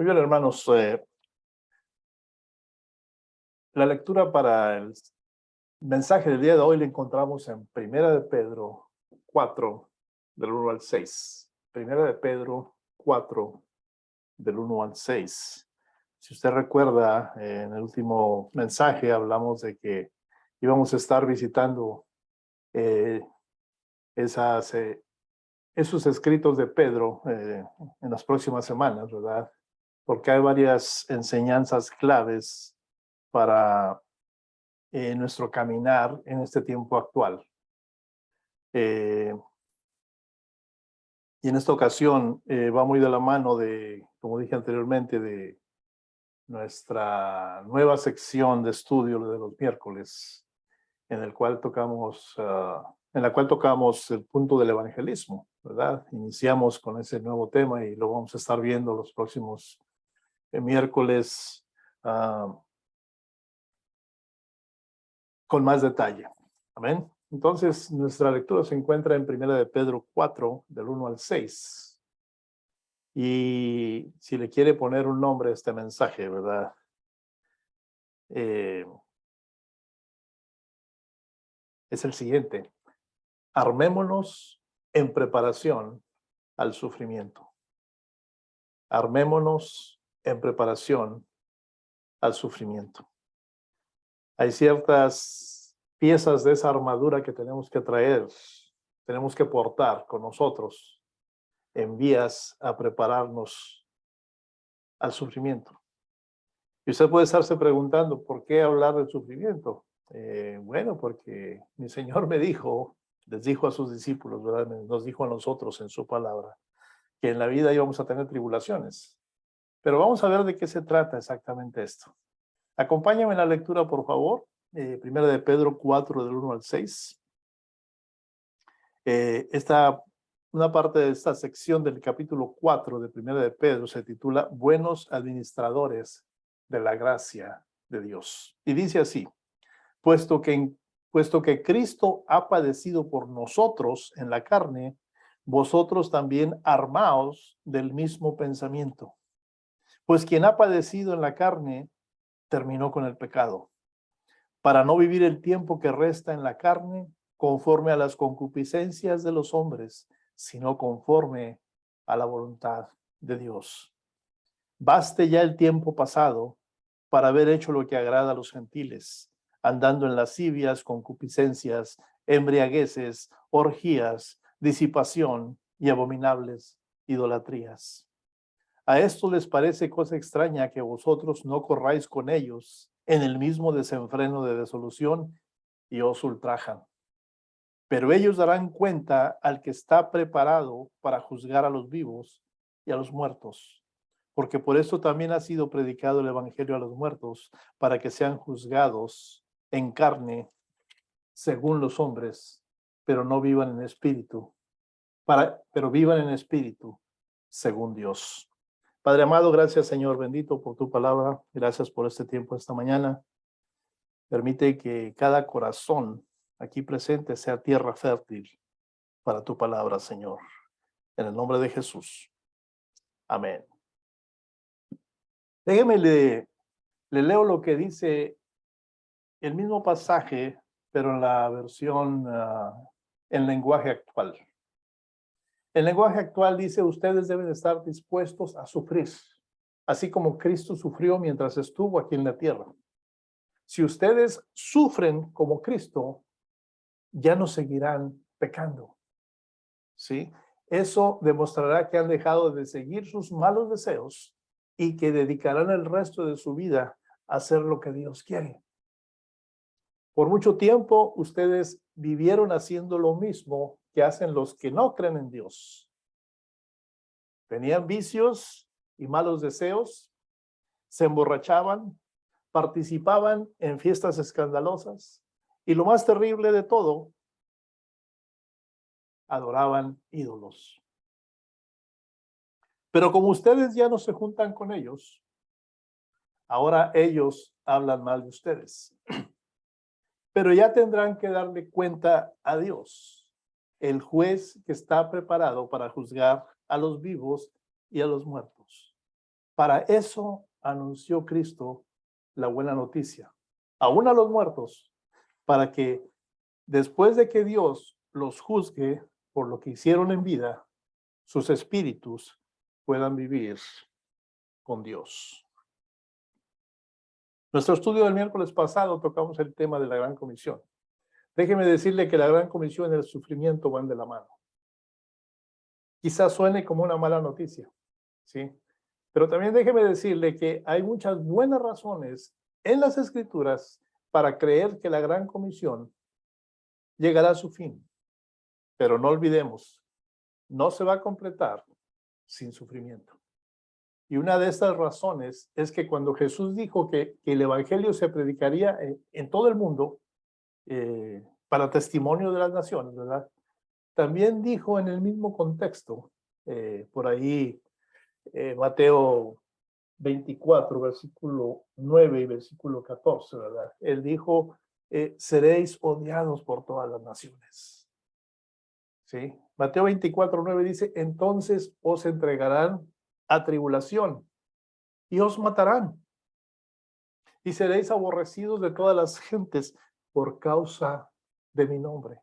Muy bien, hermanos. La lectura para el mensaje del día de hoy la encontramos en Primera de Pedro 4, del 1 al 6. Primera de Pedro 4, del 1 al 6. Si usted recuerda, en el último mensaje hablamos de que íbamos a estar visitando eh, esos escritos de Pedro en las próximas semanas, ¿verdad? Porque hay varias enseñanzas claves para nuestro caminar en este tiempo actual. Y en esta ocasión va muy de la mano de, como dije anteriormente, de nuestra nueva sección de estudio de los miércoles, en la cual tocamos el punto del evangelismo, ¿verdad? Iniciamos con ese nuevo tema y lo vamos a estar viendo los próximos miércoles con más detalle. Amén. Entonces, nuestra lectura se encuentra en Primera de Pedro 4, del 1 al 6. Y si le quiere poner un nombre a este mensaje, ¿verdad? Es el siguiente. Armémonos en preparación al sufrimiento. Armémonos en preparación al sufrimiento. Hay ciertas piezas de esa armadura que tenemos que traer, tenemos que portar con nosotros en vías a prepararnos al sufrimiento. Y usted puede estarse preguntando, ¿por qué hablar del sufrimiento? Bueno, porque mi Señor me dijo, les dijo a sus discípulos, ¿verdad? Nos dijo a nosotros en su palabra, que en la vida íbamos a tener tribulaciones. Pero vamos a ver de qué se trata exactamente esto. Acompáñame en la lectura, por favor. Primera de Pedro 4, del 1 al 6. Una parte de esta sección del capítulo 4 de Primera de Pedro se titula Buenos administradores de la gracia de Dios. Y dice así, puesto que Cristo ha padecido por nosotros en la carne, vosotros también armaos del mismo pensamiento. Pues quien ha padecido en la carne, terminó con el pecado, para no vivir el tiempo que resta en la carne, conforme a las concupiscencias de los hombres, sino conforme a la voluntad de Dios. Baste ya el tiempo pasado para haber hecho lo que agrada a los gentiles, andando en lascivias, concupiscencias, embriagueces, orgías, disipación y abominables idolatrías. A esto les parece cosa extraña que vosotros no corráis con ellos en el mismo desenfreno de desolución y os ultrajan. Pero ellos darán cuenta al que está preparado para juzgar a los vivos y a los muertos, porque por eso también ha sido predicado el evangelio a los muertos, para que sean juzgados en carne según los hombres, pero no vivan en espíritu, pero vivan en espíritu según Dios. Padre amado, gracias Señor bendito por tu palabra. Gracias por este tiempo esta mañana. Permite que cada corazón aquí presente sea tierra fértil para tu palabra, Señor. En el nombre de Jesús. Amén. Déjeme le leo lo que dice el mismo pasaje, pero en la versión en lenguaje actual. El lenguaje actual dice, ustedes deben estar dispuestos a sufrir, así como Cristo sufrió mientras estuvo aquí en la tierra. Si ustedes sufren como Cristo, ya no seguirán pecando, ¿sí? Eso demostrará que han dejado de seguir sus malos deseos y que dedicarán el resto de su vida a hacer lo que Dios quiere. Por mucho tiempo, ustedes vivieron haciendo lo mismo que hacen los que no creen en Dios. Tenían vicios y malos deseos, se emborrachaban, participaban en fiestas escandalosas y lo más terrible de todo, adoraban ídolos. Pero como ustedes ya no se juntan con ellos, ahora ellos hablan mal de ustedes. Pero ya tendrán que darle cuenta a Dios, el juez que está preparado para juzgar a los vivos y a los muertos. Para eso anunció Cristo la buena noticia, aún a los muertos, para que después de que Dios los juzgue por lo que hicieron en vida, sus espíritus puedan vivir con Dios. Nuestro estudio del miércoles pasado tocamos el tema de la Gran Comisión. Déjeme decirle que la Gran Comisión y el sufrimiento van de la mano. Quizás suene como una mala noticia, ¿sí? Pero también déjeme decirle que hay muchas buenas razones en las Escrituras para creer que la Gran Comisión llegará a su fin. Pero no olvidemos, no se va a completar sin sufrimiento. Y una de estas razones es que cuando Jesús dijo que el Evangelio se predicaría en todo el mundo, para testimonio de las naciones, ¿verdad? También dijo en el mismo contexto, por ahí, Mateo 24, versículo 9 y versículo 14, ¿verdad? Él dijo, seréis odiados por todas las naciones. ¿Sí? Mateo 24, 9 dice, entonces os entregarán a tribulación y os matarán. Y seréis aborrecidos de todas las gentes por causa de mi nombre.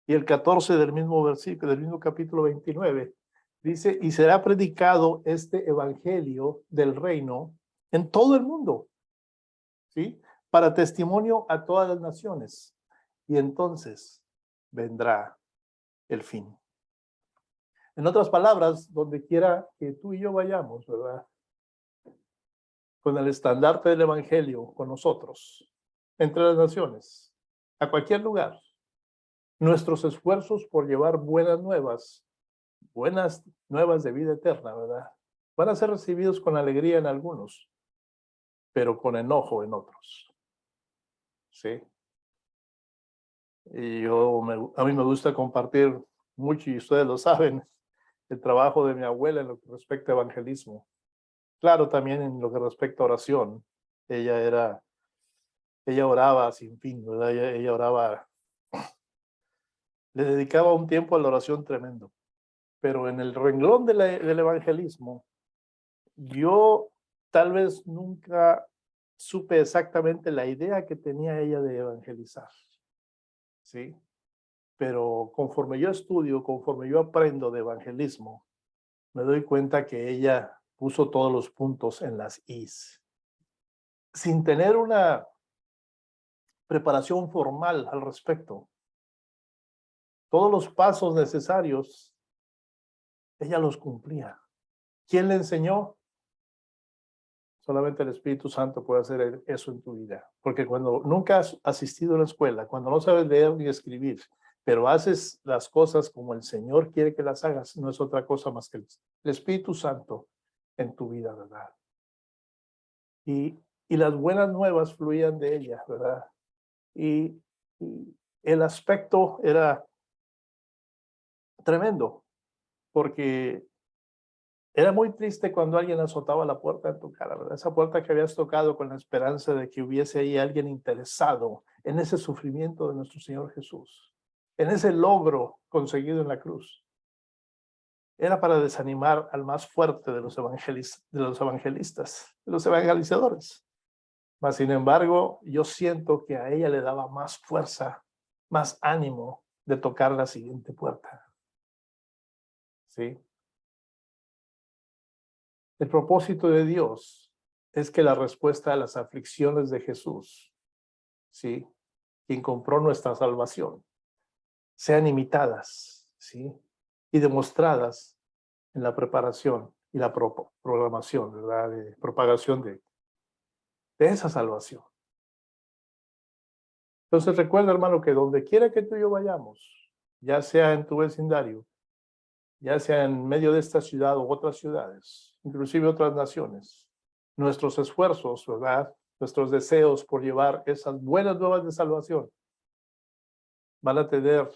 Y el 14 del mismo versículo, del mismo capítulo 29, dice, y será predicado este evangelio del reino en todo el mundo, ¿sí? Para testimonio a todas las naciones. Y entonces vendrá el fin. En otras palabras, donde quiera que tú y yo vayamos, ¿verdad? Con el estandarte del evangelio con nosotros, entre las naciones, a cualquier lugar, nuestros esfuerzos por llevar buenas nuevas de vida eterna, ¿verdad? Van a ser recibidos con alegría en algunos, pero con enojo en otros. ¿Sí? Y a mí me gusta compartir mucho, y ustedes lo saben, el trabajo de mi abuela en lo que respecta a evangelismo. Claro, también en lo que respecta a oración. Ella oraba sin fin, ¿verdad? Ella oraba, le dedicaba un tiempo a la oración tremendo. Pero en el renglón del evangelismo, yo tal vez nunca supe exactamente la idea que tenía ella de evangelizar, ¿sí? Pero conforme yo estudio, conforme yo aprendo de evangelismo, me doy cuenta que ella puso todos los puntos en las is. Sin tener una preparación formal al respecto. Todos los pasos necesarios, ella los cumplía. ¿Quién le enseñó? Solamente el Espíritu Santo puede hacer eso en tu vida. Porque cuando nunca has asistido a la escuela, cuando no sabes leer ni escribir, pero haces las cosas como el Señor quiere que las hagas, no es otra cosa más que el Espíritu Santo en tu vida, ¿verdad? Y las buenas nuevas fluían de ella, ¿verdad? Y el aspecto era tremendo, porque era muy triste cuando alguien azotaba la puerta en tu cara, ¿verdad? Esa puerta que habías tocado con la esperanza de que hubiese ahí alguien interesado en ese sufrimiento de nuestro Señor Jesús, en ese logro conseguido en la cruz. Era para desanimar al más fuerte de los evangelistas, de los evangelizadores. Mas, sin embargo, yo siento que a ella le daba más fuerza, más ánimo de tocar la siguiente puerta. ¿Sí? El propósito de Dios es que la respuesta a las aflicciones de Jesús, ¿sí? Quien compró nuestra salvación, sean imitadas, ¿sí? Y demostradas en la preparación y la programación, ¿verdad? De propagación de esa salvación. Entonces recuerda, hermano, que donde quiera que tú y yo vayamos, ya sea en tu vecindario, ya sea en medio de esta ciudad u otras ciudades, inclusive otras naciones, nuestros esfuerzos, ¿verdad? Nuestros deseos por llevar esas buenas nuevas de salvación van a tener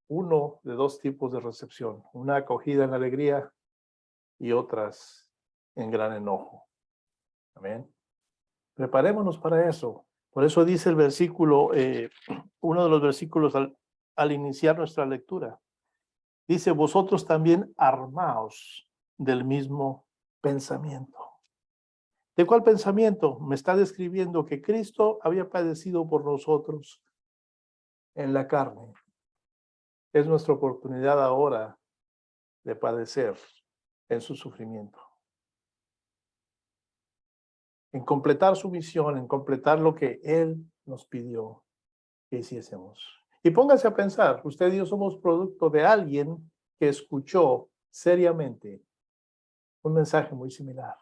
uno de dos tipos de recepción, una acogida en alegría y otras en gran enojo. Amén. Preparémonos para eso. Por eso dice el versículo, uno de los versículos al iniciar nuestra lectura. Dice, vosotros también armaos del mismo pensamiento. ¿De cuál pensamiento? Me está describiendo que Cristo había padecido por nosotros en la carne. Es nuestra oportunidad ahora de padecer en su sufrimiento, en completar su misión, en completar lo que Él nos pidió que hiciésemos. Y póngase a pensar, usted y yo somos producto de alguien que escuchó seriamente un mensaje muy similar.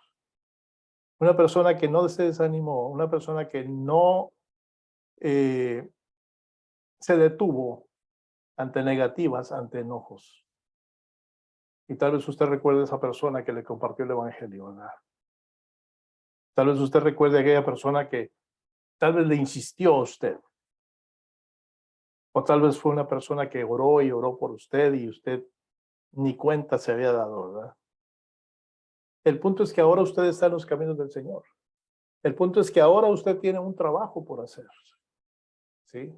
Una persona que no se desanimó, una persona que no se detuvo ante negativas, ante enojos. Y tal vez usted recuerde a esa persona que le compartió el evangelio, ¿verdad? Tal vez usted recuerde a aquella persona que tal vez le insistió a usted. O tal vez fue una persona que oró y oró por usted y usted ni cuenta se había dado, ¿verdad? El punto es que ahora usted está en los caminos del Señor. El punto es que ahora usted tiene un trabajo por hacer, ¿sí?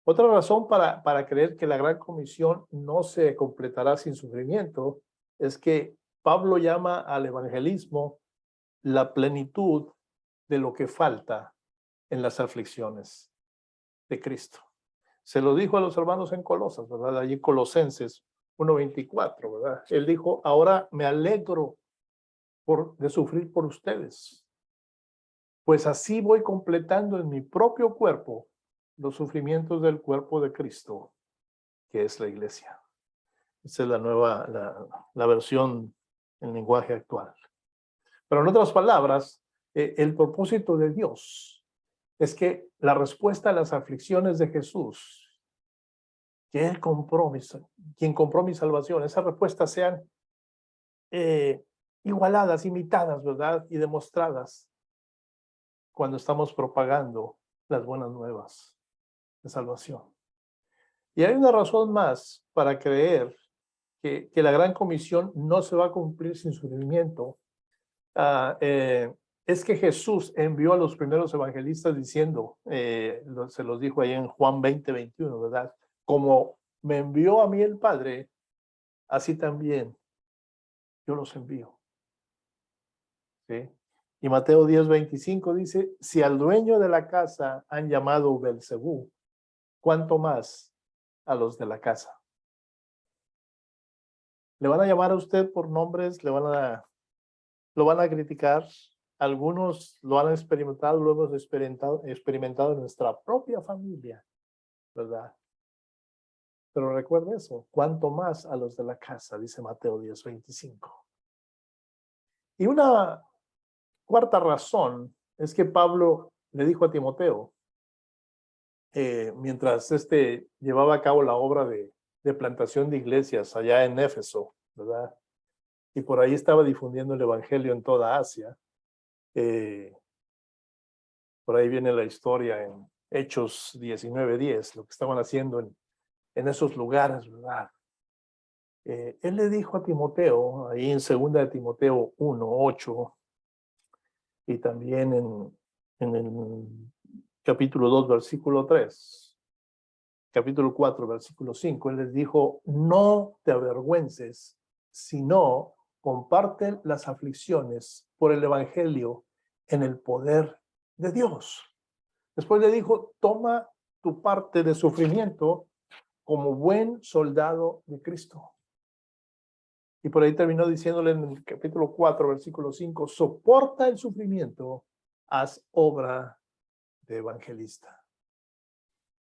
Otra razón para creer que la gran comisión no se completará sin sufrimiento es que Pablo llama al evangelismo la plenitud de lo que falta en las aflicciones de Cristo. Se lo dijo a los hermanos en Colosas, ¿verdad? Allí Colosenses 1:24, ¿verdad? Él dijo, ahora me alegro de sufrir por ustedes, pues así voy completando en mi propio cuerpo los sufrimientos del cuerpo de Cristo, que es la iglesia. Esa es la nueva, la versión en lenguaje actual. Pero en otras palabras, el propósito de Dios es que la respuesta a las aflicciones de Jesús, que Él compró, quien compró mi salvación, esas respuestas sean igualadas, imitadas, ¿verdad? Y demostradas cuando estamos propagando las buenas nuevas de salvación. Y hay una razón más para creer que la gran comisión no se va a cumplir sin sufrimiento. Es que Jesús envió a los primeros evangelistas diciendo, se los dijo ahí en Juan 20:21, ¿verdad? Como me envió a mí el Padre, así también yo los envío. ¿Sí? Y Mateo 10:25 dice, si al dueño de la casa han llamado Belcebú, ¿cuánto más a los de la casa? Le van a llamar a usted por nombres, lo van a criticar. Algunos lo han experimentado, lo hemos experimentado en nuestra propia familia, ¿verdad? Pero recuerde eso, cuánto más a los de la casa, dice Mateo 10:25. Y una cuarta razón es que Pablo le dijo a Timoteo, mientras llevaba a cabo la obra de plantación de iglesias allá en Éfeso, ¿verdad? Y por ahí estaba difundiendo el evangelio en toda Asia. Por ahí viene la historia en Hechos 19:10, lo que estaban haciendo en esos lugares, ¿verdad? Él le dijo a Timoteo, ahí en 2 de Timoteo 1:8, y también en el capítulo 2, versículo 3, capítulo 4, versículo 5, él les dijo, no te avergüences, sino comparte las aflicciones por el evangelio en el poder de Dios. Después le dijo, toma tu parte de sufrimiento como buen soldado de Cristo. Y por ahí terminó diciéndole en el capítulo 4, versículo 5, soporta el sufrimiento, haz obra de evangelista.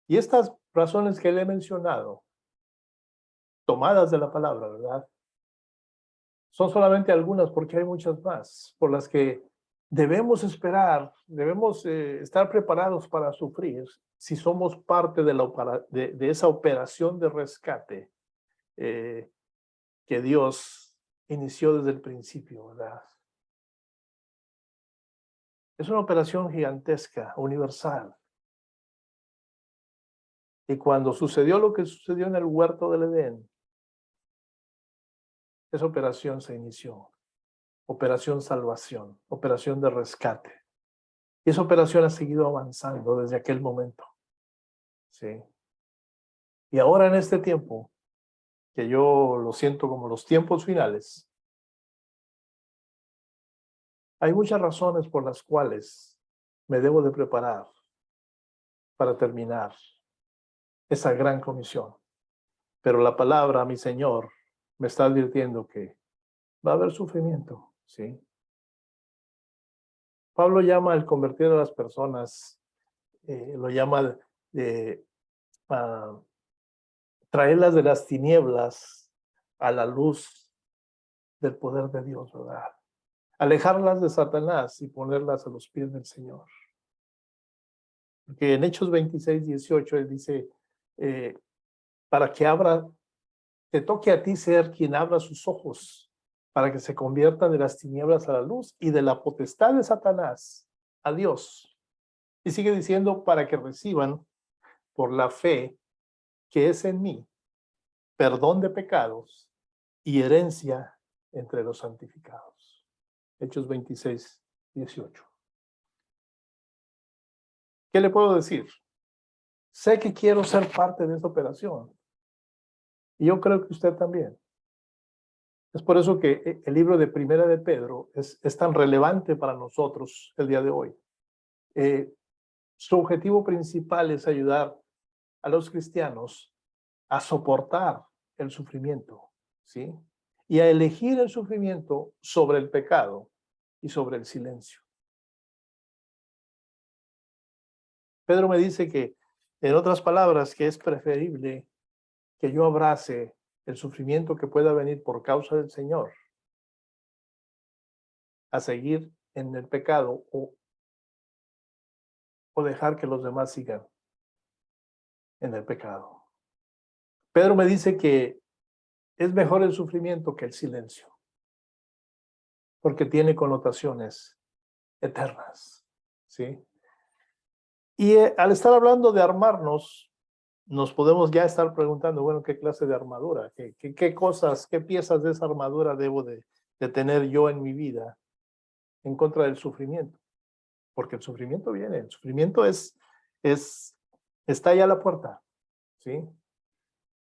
Y estas razones que le he mencionado, tomadas de la palabra, ¿verdad? Son solamente algunas porque hay muchas más por las que debemos esperar, debemos estar preparados para sufrir si somos parte de esa operación de rescate que Dios inició desde el principio, ¿verdad? Es una operación gigantesca, universal. Y cuando sucedió lo que sucedió en el huerto del Edén, esa operación se inició. Operación salvación, operación de rescate. Y esa operación ha seguido avanzando desde aquel momento. ¿Sí? Y ahora en este tiempo, que yo lo siento como los tiempos finales, Hay muchas razones por las cuales me debo de preparar para terminar esa gran comisión. Pero la palabra, mi Señor, me está advirtiendo que va a haber sufrimiento, ¿sí? Pablo llama el convertir a las personas, lo llama a traerlas de las tinieblas a la luz del poder de Dios, ¿verdad? Alejarlas de Satanás y ponerlas a los pies del Señor. Porque en Hechos 26:18 él dice, para que te toque a ti ser quien abra sus ojos, para que se conviertan de las tinieblas a la luz y de la potestad de Satanás a Dios. Y sigue diciendo, para que reciban por la fe que es en mí, perdón de pecados y herencia entre los santificados. Hechos 26:18. ¿Qué le puedo decir? Sé que quiero ser parte de esta operación. Y yo creo que usted también. Es por eso que el libro de Primera de Pedro es tan relevante para nosotros el día de hoy. Su objetivo principal es ayudar a los cristianos a soportar el sufrimiento, ¿sí? Y a elegir el sufrimiento sobre el pecado y sobre el silencio. Pedro me dice que, en otras palabras, que es preferible que yo abrace el sufrimiento que pueda venir por causa del Señor a seguir en el pecado o dejar que los demás sigan en el pecado. Pedro me dice que es mejor el sufrimiento que el silencio, porque tiene connotaciones eternas, ¿sí? Y al estar hablando de armarnos, nos podemos ya estar preguntando, bueno, ¿qué clase de armadura? ¿Qué cosas, qué piezas de esa armadura debo de tener yo en mi vida en contra del sufrimiento? Porque el sufrimiento viene, el sufrimiento está ya a la puerta, ¿sí?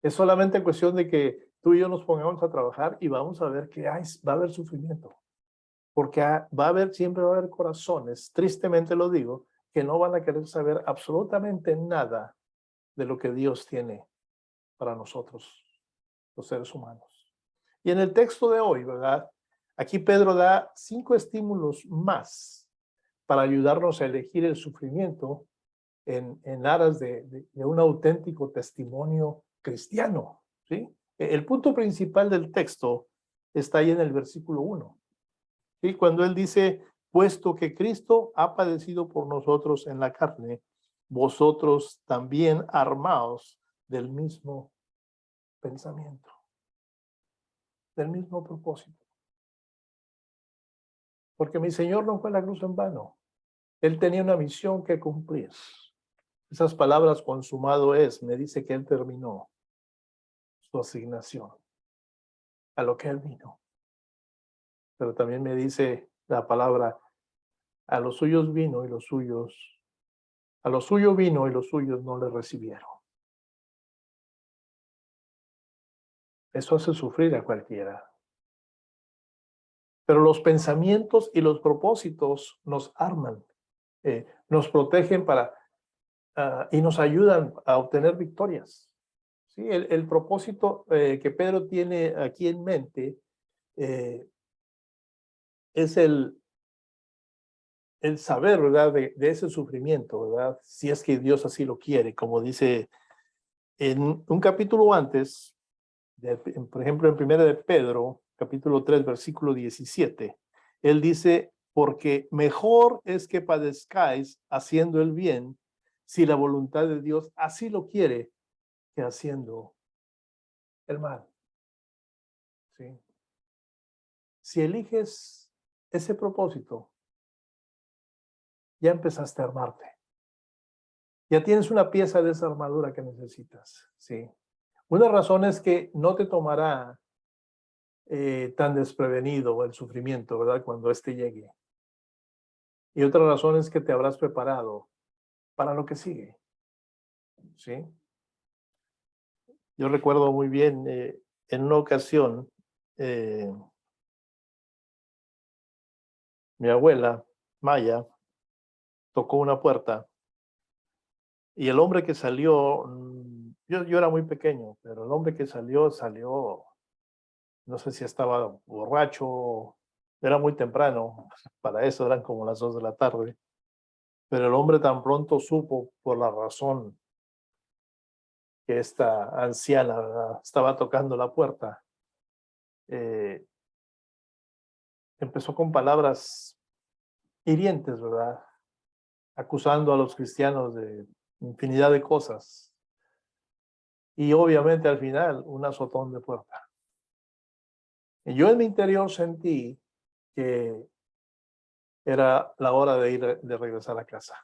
Es solamente cuestión de que tú y yo nos pongamos a trabajar y vamos a ver que va a haber sufrimiento. Porque siempre va a haber corazones, tristemente lo digo, que no van a querer saber absolutamente nada de lo que Dios tiene para nosotros, los seres humanos. Y en el texto de hoy, ¿verdad? Aquí Pedro da 5 estímulos más para ayudarnos a elegir el sufrimiento en aras de un auténtico testimonio cristiano, ¿sí? El punto principal del texto está ahí en el versículo 1, ¿sí? Cuando él dice, puesto que Cristo ha padecido por nosotros en la carne, vosotros también armaos del mismo pensamiento, del mismo propósito. Porque mi Señor no fue a la cruz en vano. Él tenía una misión que cumplir. Esas palabras, consumado es, me dice que Él terminó su asignación a lo que Él vino. Pero también me dice la palabra, a los suyos vino y los suyos, a los suyos vino y los suyos no le recibieron. Eso hace sufrir a cualquiera. Pero los pensamientos y los propósitos nos arman, nos protegen y nos ayudan a obtener victorias. ¿Sí? El propósito que Pedro tiene aquí en mente es el saber, ¿verdad? De ese sufrimiento, ¿verdad? Si es que Dios así lo quiere, como dice en un capítulo antes, por ejemplo, en Primera de Pedro, capítulo 3, versículo 17, él dice, porque mejor es que padezcáis haciendo el bien, si la voluntad de Dios así lo quiere, que haciendo el mal. ¿Sí? Si eliges ese propósito, ya empezaste a armarte. Ya tienes una pieza de esa armadura que necesitas. ¿Sí? Una razón es que no te tomará tan desprevenido el sufrimiento, ¿verdad? Cuando éste llegue. Y otra razón es que te habrás preparado para lo que sigue. ¿Sí? Yo recuerdo muy bien en una ocasión, mi abuela, Maya, tocó una puerta y el hombre que salió, yo era muy pequeño, pero el hombre que salió, no sé si estaba borracho, era muy temprano, para eso eran como las 2 de la tarde, pero el hombre tan pronto supo por la razón que esta anciana, ¿verdad?, estaba tocando la puerta, eh, empezó con palabras hirientes, ¿verdad?, acusando a los cristianos de infinidad de cosas. Y obviamente al final un azotón de puerta. Y yo en mi interior sentí que era la hora de regresar a casa.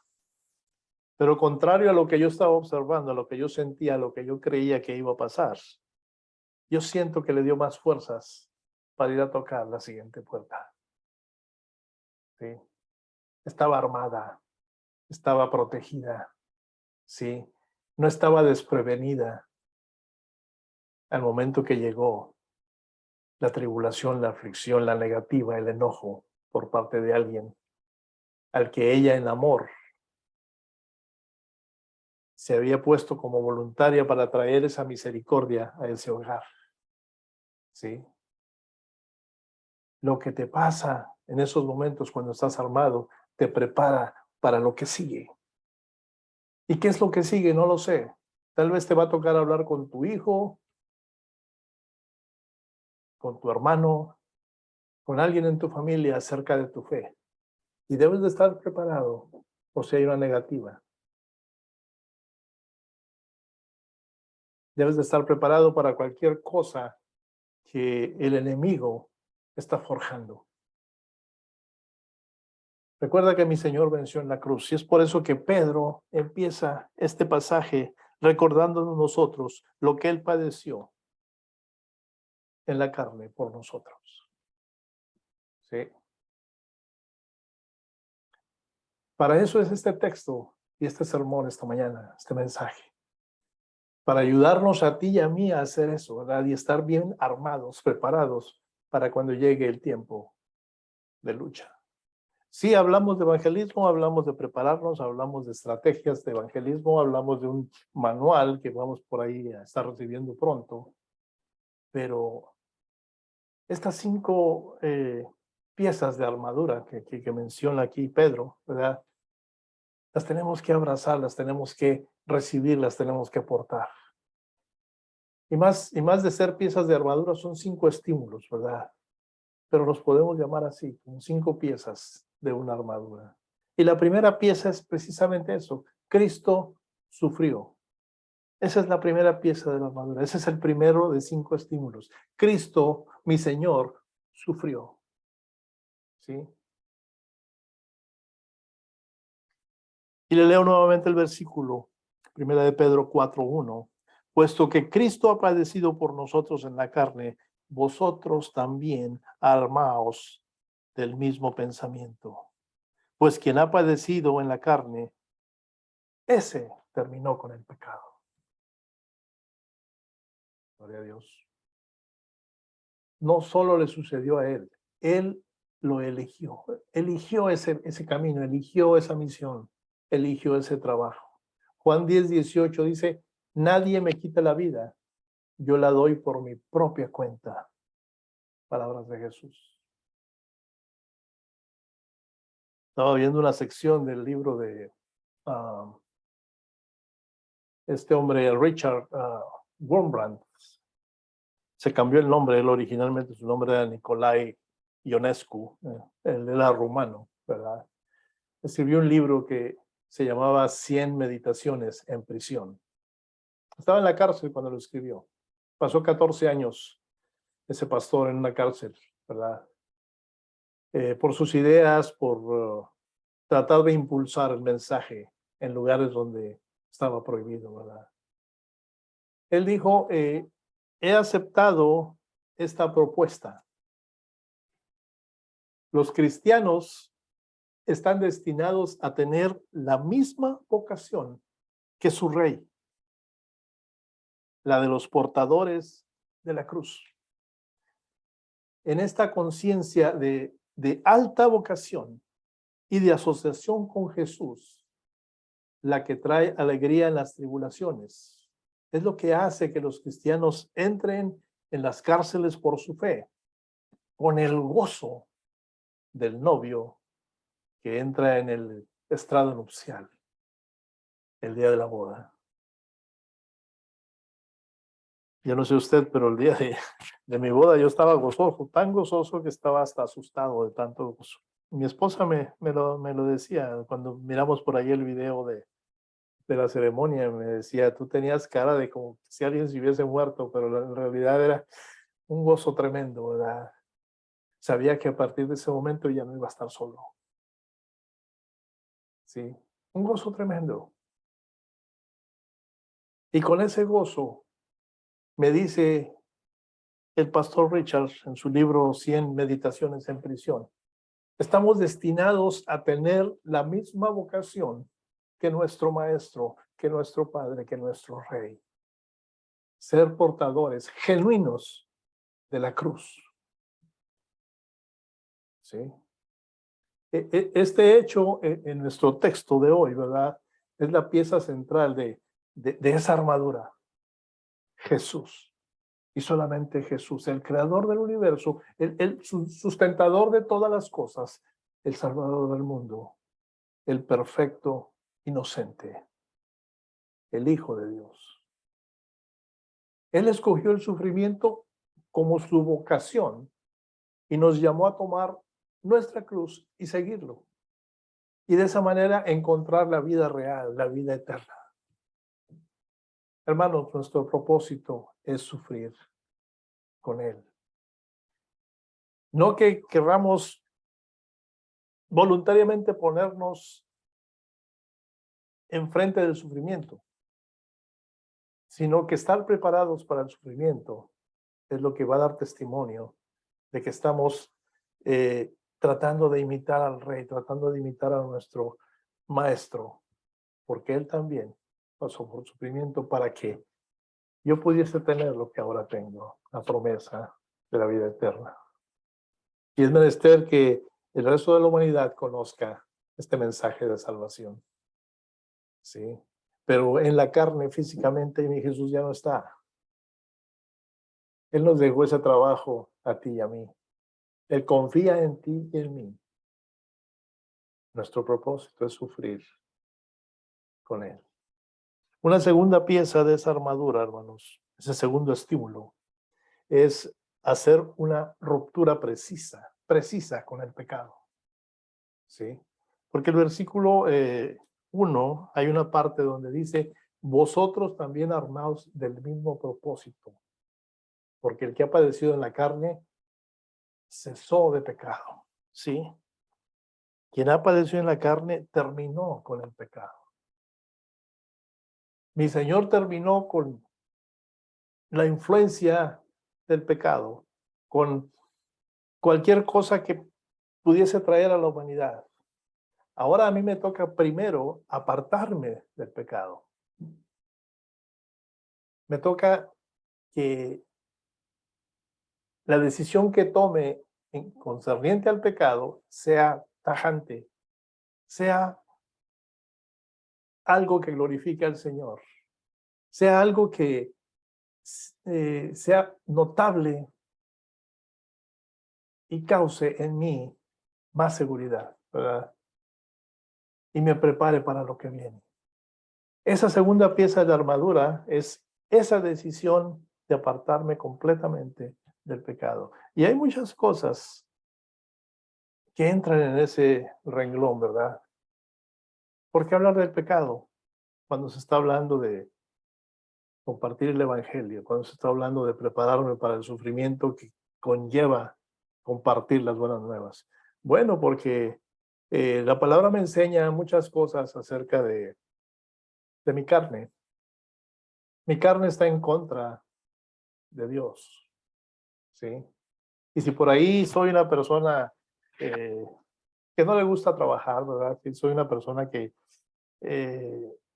Pero contrario a lo que yo estaba observando, a lo que yo sentía, a lo que yo creía que iba a pasar, yo siento que le dio más fuerzas para ir a tocar la siguiente puerta. ¿Sí? Estaba armada, estaba protegida, ¿sí? No estaba desprevenida al momento que llegó la tribulación, la aflicción, la negativa, el enojo por parte de alguien al que ella en amor se había puesto como voluntaria para traer esa misericordia a ese hogar. ¿Sí? Lo que te pasa en esos momentos cuando estás armado te prepara para lo que sigue. ¿Y qué es lo que sigue? No lo sé. Tal vez te va a tocar hablar con tu hijo, con tu hermano, con alguien en tu familia acerca de tu fe. Y debes de estar preparado por si hay una negativa. Debes de estar preparado para cualquier cosa que el enemigo está forjando. Recuerda que mi Señor venció en la cruz y es por eso que Pedro empieza este pasaje recordándonos nosotros lo que Él padeció en la carne por nosotros. ¿Sí? Para eso es este texto y este sermón esta mañana, este mensaje. Para ayudarnos a ti y a mí a hacer eso, ¿verdad? Y estar bien armados, preparados para cuando llegue el tiempo de lucha. Sí, hablamos de evangelismo, hablamos de prepararnos, hablamos de estrategias de evangelismo, hablamos de un manual que vamos por ahí a estar recibiendo pronto, pero estas 5 piezas de armadura que menciona aquí Pedro, ¿verdad? Las tenemos que abrazar, las tenemos que recibir, las tenemos que portar. Y más de ser piezas de armadura, son 5 estímulos, ¿verdad? Pero los podemos llamar así, como 5 piezas de una armadura. Y la primera pieza es precisamente eso: Cristo sufrió. Esa es la primera pieza de la armadura. Ese es el primero de 5 estímulos. Cristo, mi Señor, sufrió. ¿Sí? Y le leo nuevamente el versículo, primera de Pedro 4:1. Puesto que Cristo ha padecido por nosotros en la carne, vosotros también armaos del mismo pensamiento. Pues quien ha padecido en la carne, ese terminó con el pecado. Gloria a Dios. No solo le sucedió a él lo eligió ese camino, eligió esa misión, eligió ese trabajo. Juan 10:18 dice: nadie me quita la vida, yo la doy por mi propia cuenta. Palabras de Jesús. Estaba viendo una sección del libro de este hombre, Richard Wurmbrand. Se cambió el nombre, él originalmente su nombre era Nicolae Ionescu, él era rumano, ¿verdad? Escribió un libro que se llamaba 100 meditaciones en prisión. Estaba en la cárcel cuando lo escribió. Pasó 14 años ese pastor en una cárcel, ¿verdad? Por sus ideas, por tratar de impulsar el mensaje en lugares donde estaba prohibido, ¿verdad? Él dijo, he aceptado esta propuesta. Los cristianos están destinados a tener la misma vocación que su rey, la de los portadores de la cruz. En esta conciencia de de alta vocación y de asociación con Jesús la que trae alegría en las tribulaciones. Es lo que hace que los cristianos entren en las cárceles por su fe, con el gozo del novio que entra en el estrado nupcial el día de la boda. Yo no sé usted, pero el día de mi boda yo estaba gozoso, tan gozoso que estaba hasta asustado de tanto gozo. Mi esposa me lo decía cuando miramos por ahí el video de la ceremonia, me decía, tú tenías cara de como si alguien se hubiese muerto, pero en realidad era un gozo tremendo, ¿verdad? Sabía que a partir de ese momento ya no iba a estar solo. Sí, un gozo tremendo. Y con ese gozo, me dice el pastor Richard en su libro 100 Meditaciones en Prisión, estamos destinados a tener la misma vocación que nuestro maestro, que nuestro padre, que nuestro rey. Ser portadores genuinos de la cruz. ¿Sí? Este hecho en nuestro texto de hoy, ¿verdad? Es la pieza central de esa armadura. Jesús. Y solamente Jesús, el creador del universo, el sustentador de todas las cosas, el salvador del mundo, el perfecto inocente, el Hijo de Dios. Él escogió el sufrimiento como su vocación y nos llamó a tomar nuestra cruz y seguirlo. Y de esa manera encontrar la vida real, la vida eterna. Hermanos, nuestro propósito es sufrir con Él. No que querramos voluntariamente ponernos enfrente del sufrimiento, sino que estar preparados para el sufrimiento es lo que va a dar testimonio de que estamos tratando de imitar al Rey, tratando de imitar a nuestro Maestro, porque Él también pasó por sufrimiento para que yo pudiese tener lo que ahora tengo, la promesa de la vida eterna. Y es menester que el resto de la humanidad conozca este mensaje de salvación. Sí, pero en la carne físicamente mi Jesús ya no está. Él nos dejó ese trabajo a ti y a mí. Él confía en ti y en mí. Nuestro propósito es sufrir con Él. Una segunda pieza de esa armadura, hermanos, ese segundo estímulo, es hacer una ruptura precisa con el pecado. ¿Sí? Porque el versículo 1, hay una parte donde dice, vosotros también armaos del mismo propósito, porque el que ha padecido en la carne cesó de pecado. ¿Sí? Quien ha padecido en la carne terminó con el pecado. Mi Señor terminó con la influencia del pecado, con cualquier cosa que pudiese traer a la humanidad. Ahora a mí me toca primero apartarme del pecado. Me toca que la decisión que tome en concerniente al pecado sea tajante, sea algo que glorifique al Señor, sea algo que sea notable y cause en mí más seguridad, ¿verdad? Y me prepare para lo que viene. Esa segunda pieza de armadura es esa decisión de apartarme completamente del pecado. Y hay muchas cosas que entran en ese renglón, ¿verdad? ¿Por qué hablar del pecado cuando se está hablando de compartir el evangelio, cuando se está hablando de prepararme para el sufrimiento que conlleva compartir las buenas nuevas? Bueno, porque la palabra me enseña muchas cosas acerca de mi carne. Mi carne está en contra de Dios, ¿sí? Y si por ahí soy una persona que no le gusta trabajar, ¿verdad? Si soy una persona que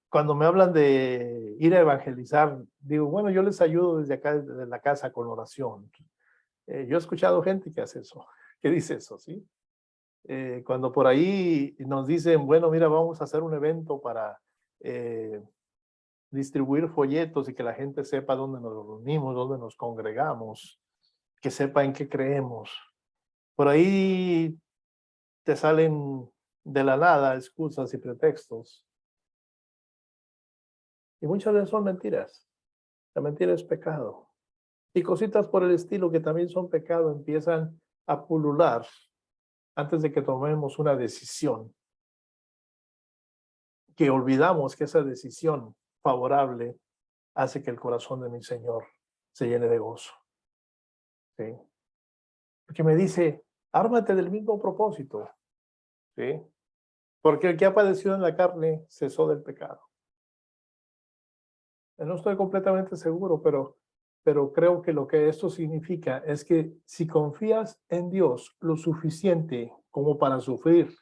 cuando me hablan de ir a evangelizar, digo, bueno, yo les ayudo desde acá, desde la casa con oración. Yo he escuchado gente que hace eso, que dice eso, ¿sí? Cuando por ahí nos dicen, bueno, mira, vamos a hacer un evento para distribuir folletos y que la gente sepa dónde nos reunimos, dónde nos congregamos, que sepa en qué creemos. Por ahí te salen de la nada excusas y pretextos. Y muchas veces son mentiras. La mentira es pecado. Y cositas por el estilo que también son pecado empiezan a pulular antes de que tomemos una decisión, que olvidamos que esa decisión favorable hace que el corazón de mi Señor se llene de gozo. ¿Sí? Porque me dice, ármate del mismo propósito. ¿Sí? Porque el que ha padecido en la carne cesó del pecado. No estoy completamente seguro, pero creo que lo que esto significa es que si confías en Dios lo suficiente como para sufrir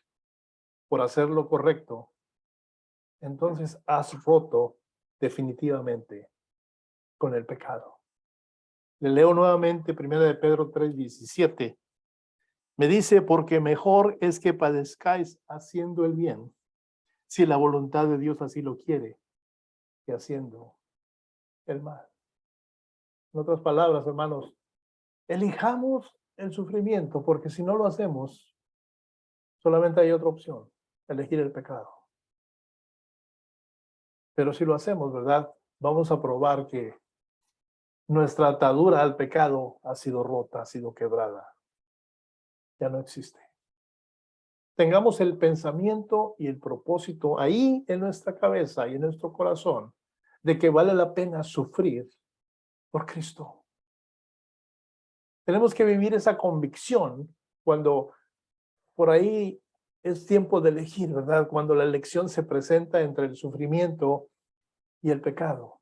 por hacer lo correcto, entonces has roto definitivamente con el pecado. Le leo nuevamente 1 de Pedro 3:17. Me dice, porque mejor es que padezcáis haciendo el bien, si la voluntad de Dios así lo quiere, que haciendo el mal. En otras palabras, hermanos, elijamos el sufrimiento, porque si no lo hacemos, solamente hay otra opción, elegir el pecado. Pero si lo hacemos, ¿verdad? Vamos a probar que nuestra atadura al pecado ha sido rota, ha sido quebrada. Ya no existe. Tengamos el pensamiento y el propósito ahí en nuestra cabeza y en nuestro corazón de que vale la pena sufrir por Cristo. Tenemos que vivir esa convicción cuando por ahí es tiempo de elegir, ¿verdad? Cuando la elección se presenta entre el sufrimiento y el pecado.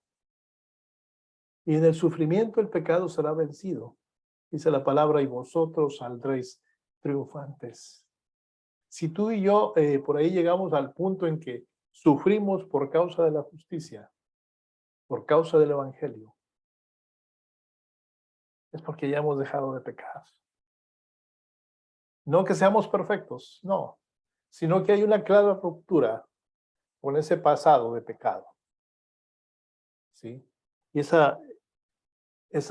Y en el sufrimiento el pecado será vencido. Dice la palabra, y vosotros saldréis triunfantes. Si tú y yo por ahí llegamos al punto en que sufrimos por causa de la justicia, por causa del evangelio, es porque ya hemos dejado de pecar. No que seamos perfectos, no, sino que hay una clara ruptura con ese pasado de pecado. ¿Sí? Y esa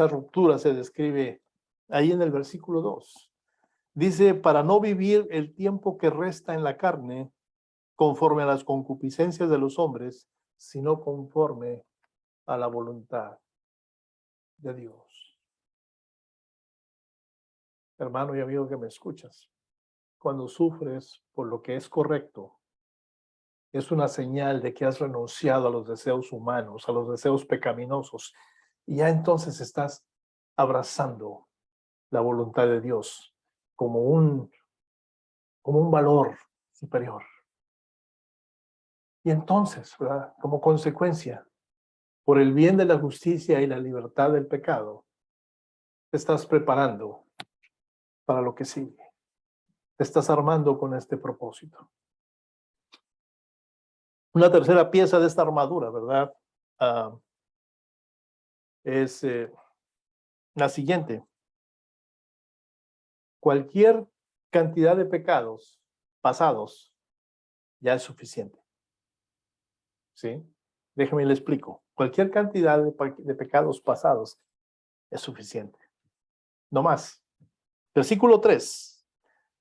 ruptura se describe ahí en el versículo 2. Dice, para no vivir el tiempo que resta en la carne, conforme a las concupiscencias de los hombres, sino conforme a la voluntad de Dios. Hermano y amigo que me escuchas, cuando sufres por lo que es correcto, es una señal de que has renunciado a los deseos humanos, a los deseos pecaminosos, y ya entonces estás abrazando la voluntad de Dios como un valor superior. Y entonces, ¿verdad? Como consecuencia, por el bien de la justicia y la libertad del pecado, te estás preparando para lo que sigue. Te estás armando con este propósito. Una tercera pieza de esta armadura, ¿verdad? Es la siguiente. Cualquier cantidad de pecados pasados ya es suficiente. ¿Sí? Déjeme le explico. Cualquier cantidad de pecados pasados es suficiente. No más. Versículo 3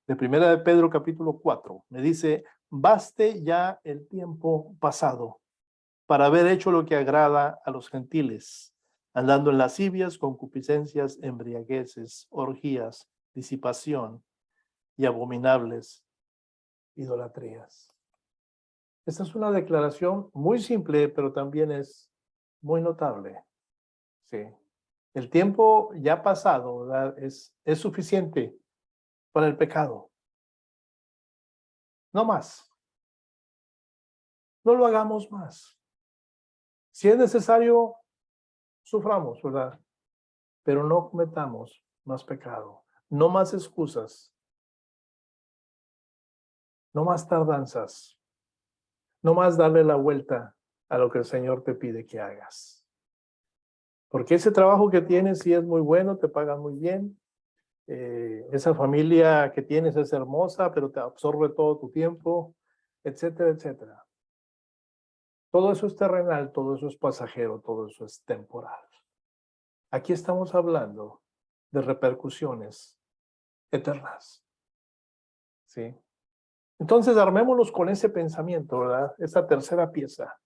de 1 de Pedro capítulo 4 me dice, baste ya el tiempo pasado para haber hecho lo que agrada a los gentiles, andando en lascivias, concupiscencias, embriagueces, orgías, disipación y abominables idolatrías. Esta es una declaración muy simple, pero también es muy notable. Sí. El tiempo ya pasado, ¿verdad? Es suficiente para el pecado. No más. No lo hagamos más. Si es necesario, suframos, ¿verdad? Pero no cometamos más pecado. No más excusas. No más tardanzas. No más darle la vuelta a lo que el Señor te pide que hagas. Porque ese trabajo que tienes sí es muy bueno, te pagan muy bien, esa familia que tienes es hermosa, pero te absorbe todo tu tiempo, etcétera, etcétera. Todo eso es terrenal, todo eso es pasajero, todo eso es temporal. Aquí estamos hablando de repercusiones eternas. ¿Sí? Entonces, armémonos con ese pensamiento, ¿verdad? Esa tercera pieza.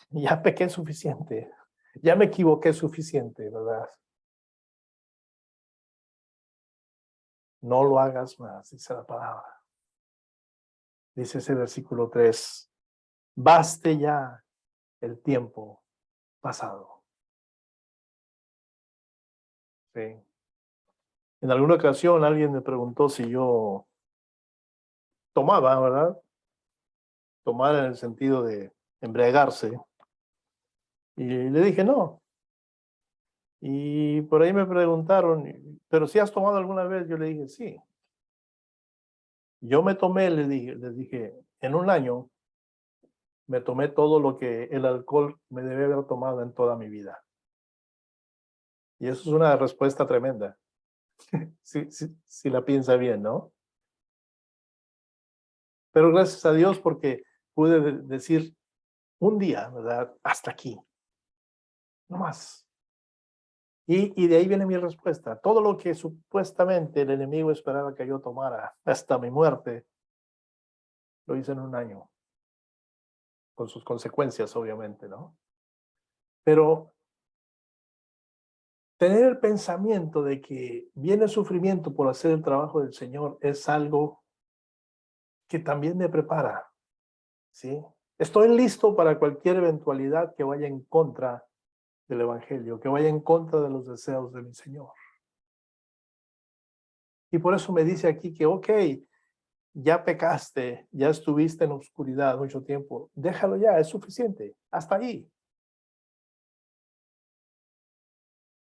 Ya pequé suficiente, ya me equivoqué suficiente, ¿verdad? No lo hagas más, dice la palabra. Dice ese versículo 3, baste ya el tiempo pasado. Sí. En alguna ocasión alguien me preguntó si yo tomaba, ¿verdad? Tomar en el sentido de embriagarse. Y le dije no. Y por ahí me preguntaron, ¿pero si has tomado alguna vez? Yo le dije sí. Yo me tomé, les dije, en un año me tomé todo lo que el alcohol me debe haber tomado en toda mi vida. Y eso es una respuesta tremenda. Si la piensa bien, ¿no? Pero gracias a Dios porque pude decir un día, ¿verdad? Hasta aquí. No más. Y de ahí viene mi respuesta. Todo lo que supuestamente el enemigo esperaba que yo tomara hasta mi muerte, lo hice en un año. Con sus consecuencias, obviamente, ¿no? Pero tener el pensamiento de que viene sufrimiento por hacer el trabajo del Señor es algo que también me prepara, ¿sí? Estoy listo para cualquier eventualidad que vaya en contra del Evangelio, que vaya en contra de los deseos de mi Señor. Y por eso me dice aquí que, ok, ya pecaste, ya estuviste en oscuridad mucho tiempo, déjalo ya, es suficiente, hasta ahí.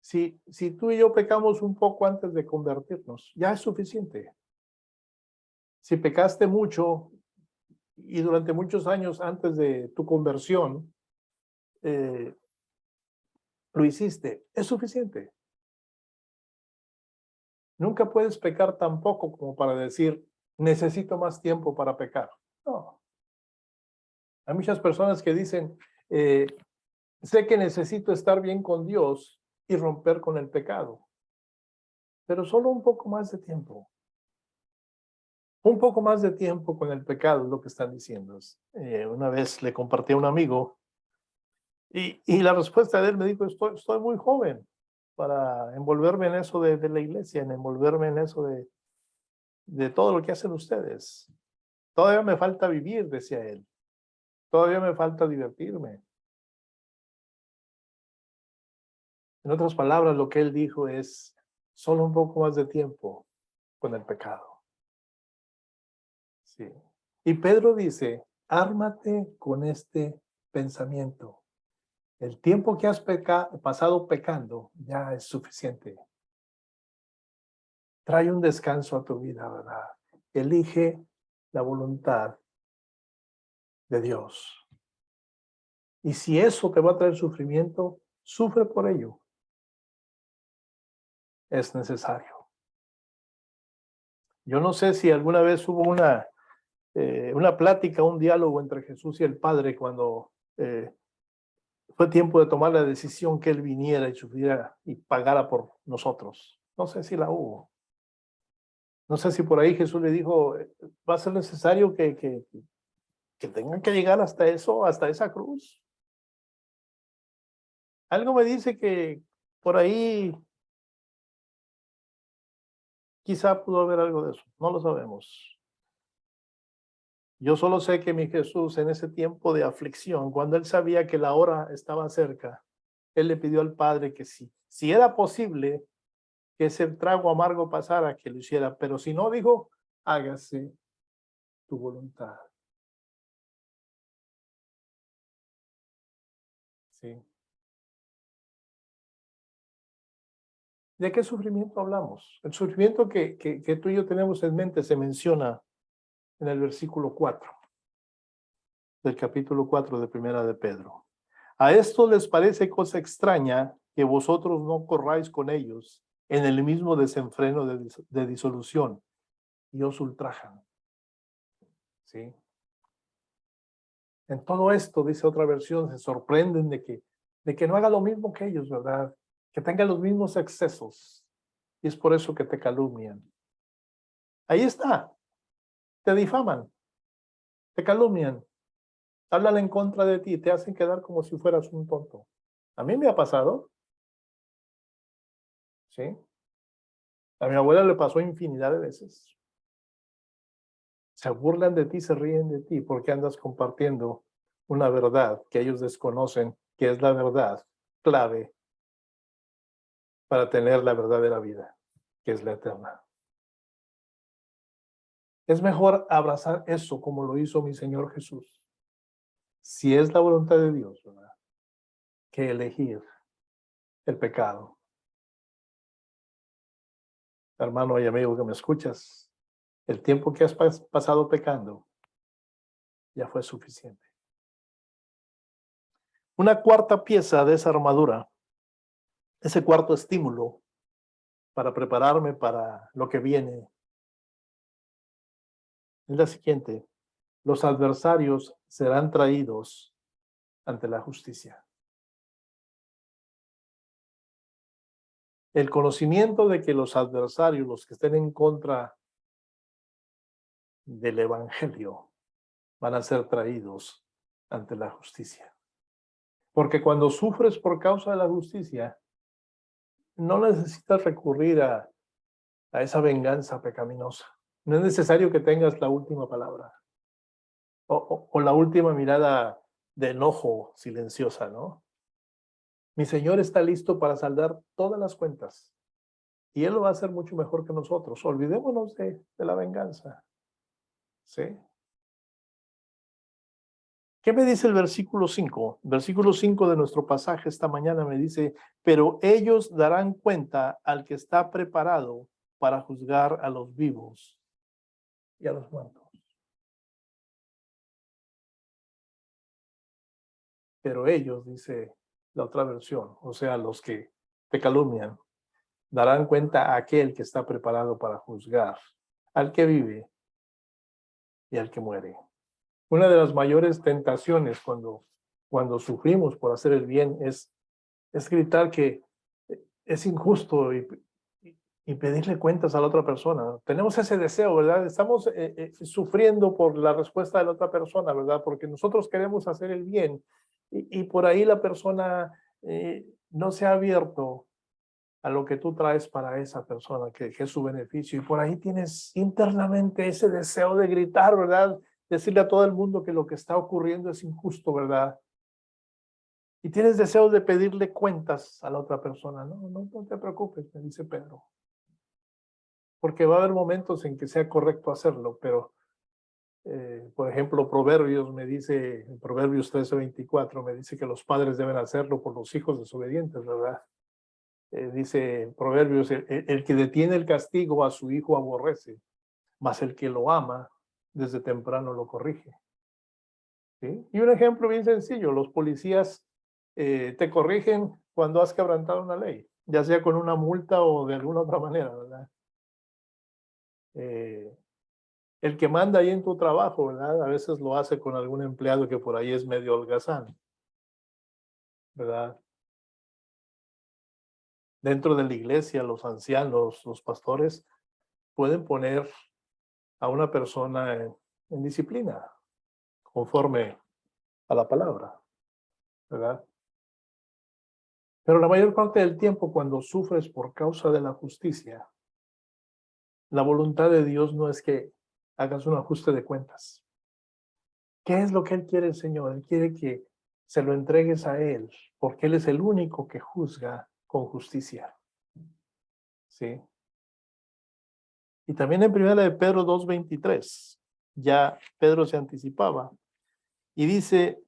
Si tú y yo pecamos un poco antes de convertirnos, ya es suficiente. Si pecaste mucho y durante muchos años antes de tu conversión, lo hiciste, es suficiente. Nunca puedes pecar tampoco como para decir, necesito más tiempo para pecar. No. Hay muchas personas que dicen, sé que necesito estar bien con Dios y romper con el pecado, pero solo un poco más de tiempo. Un poco más de tiempo con el pecado es lo que están diciendo. Una vez le compartí a un amigo y la respuesta de él me dijo, estoy muy joven para envolverme en eso de la iglesia, en envolverme en eso de todo lo que hacen ustedes. Todavía me falta vivir, decía él. Todavía me falta divertirme. En otras palabras, lo que él dijo es solo un poco más de tiempo con el pecado. Sí. Y Pedro dice, ármate con este pensamiento. El tiempo que has pasado pecando ya es suficiente. Trae un descanso a tu vida, ¿verdad? Elige la voluntad de Dios. Y si eso te va a traer sufrimiento, sufre por ello. Es necesario. Yo no sé si alguna vez hubo una plática, un diálogo entre Jesús y el Padre cuando fue tiempo de tomar la decisión que Él viniera y sufriera y pagara por nosotros. No sé si la hubo. No sé si por ahí Jesús le dijo, va a ser necesario que tengan que llegar hasta eso, hasta esa cruz. Algo me dice que por ahí quizá pudo haber algo de eso, no lo sabemos. Yo solo sé que mi Jesús en ese tiempo de aflicción, cuando él sabía que la hora estaba cerca, él le pidió al Padre que si era posible que ese trago amargo pasara, que lo hiciera, pero si no, dijo, hágase tu voluntad. Sí. ¿De qué sufrimiento hablamos? El sufrimiento que tú y yo tenemos en mente se menciona en el versículo 4 del capítulo 4 de Primera de Pedro. A esto les parece cosa extraña que vosotros no corráis con ellos en el mismo desenfreno de disolución, y os ultrajan. ¿Sí? En todo esto, dice otra versión, se sorprenden de que no haga lo mismo que ellos, ¿verdad? Que tenga los mismos excesos. Y es por eso que te calumnian. Ahí está. Te difaman, te calumnian, hablan en contra de ti, te hacen quedar como si fueras un tonto. A mí me ha pasado, ¿sí? A mi abuela le pasó infinidad de veces. Se burlan de ti, se ríen de ti porque andas compartiendo una verdad que ellos desconocen, que es la verdad clave para tener la verdadera vida, que es la eterna. Es mejor abrazar eso como lo hizo mi Señor Jesús, si es la voluntad de Dios, ¿verdad?, que elegir el pecado. Hermano y amigo que me escuchas, el tiempo que has pasado pecando ya fue suficiente. Una cuarta pieza de esa armadura, ese cuarto estímulo para prepararme para lo que viene, es la siguiente: los adversarios serán traídos ante la justicia. El conocimiento de que los adversarios, los que estén en contra del evangelio, van a ser traídos ante la justicia. Porque cuando sufres por causa de la justicia, no necesitas recurrir a esa venganza pecaminosa. No es necesario que tengas la última palabra o la última mirada de enojo silenciosa, ¿no? Mi Señor está listo para saldar todas las cuentas y Él lo va a hacer mucho mejor que nosotros. Olvidémonos de la venganza, ¿sí? ¿Qué me dice el versículo 5? Versículo 5 de nuestro pasaje esta mañana me dice: pero ellos darán cuenta al que está preparado para juzgar a los vivos y a los muertos. Pero ellos, dice la otra versión, o sea, los que te calumnian, darán cuenta a aquel que está preparado para juzgar, al que vive y al que muere. Una de las mayores tentaciones cuando sufrimos por hacer el bien es gritar que es injusto y pedirle cuentas a la otra persona. Tenemos ese deseo, ¿verdad? Estamos sufriendo por la respuesta de la otra persona, ¿verdad? Porque nosotros queremos hacer el bien y por ahí la persona no se ha abierto a lo que tú traes para esa persona, que es su beneficio. Y por ahí tienes internamente ese deseo de gritar, ¿verdad? Decirle a todo el mundo que lo que está ocurriendo es injusto, ¿verdad? Y tienes deseos de pedirle cuentas a la otra persona. No te preocupes, me dice Pedro. Porque va a haber momentos en que sea correcto hacerlo, pero, por ejemplo, Proverbios me dice, en Proverbios 13:24, me dice que los padres deben hacerlo por los hijos desobedientes, ¿verdad? Dice Proverbios, el que detiene el castigo a su hijo aborrece, mas el que lo ama desde temprano lo corrige. ¿Sí? Y un ejemplo bien sencillo: los policías te corrigen cuando has quebrantado una ley, ya sea con una multa o de alguna otra manera, ¿verdad? El que manda ahí en tu trabajo, ¿verdad? A veces lo hace con algún empleado que por ahí es medio holgazán, ¿verdad? Dentro de la iglesia, los ancianos, los pastores, pueden poner a una persona en disciplina, conforme a la palabra, ¿verdad? Pero la mayor parte del tiempo, cuando sufres por causa de la justicia, la voluntad de Dios no es que hagas un ajuste de cuentas. ¿Qué es lo que Él quiere, el Señor? Él quiere que se lo entregues a Él, porque Él es el único que juzga con justicia. ¿Sí? Y también en 1 de Pedro 2:23, ya Pedro se anticipaba y dice: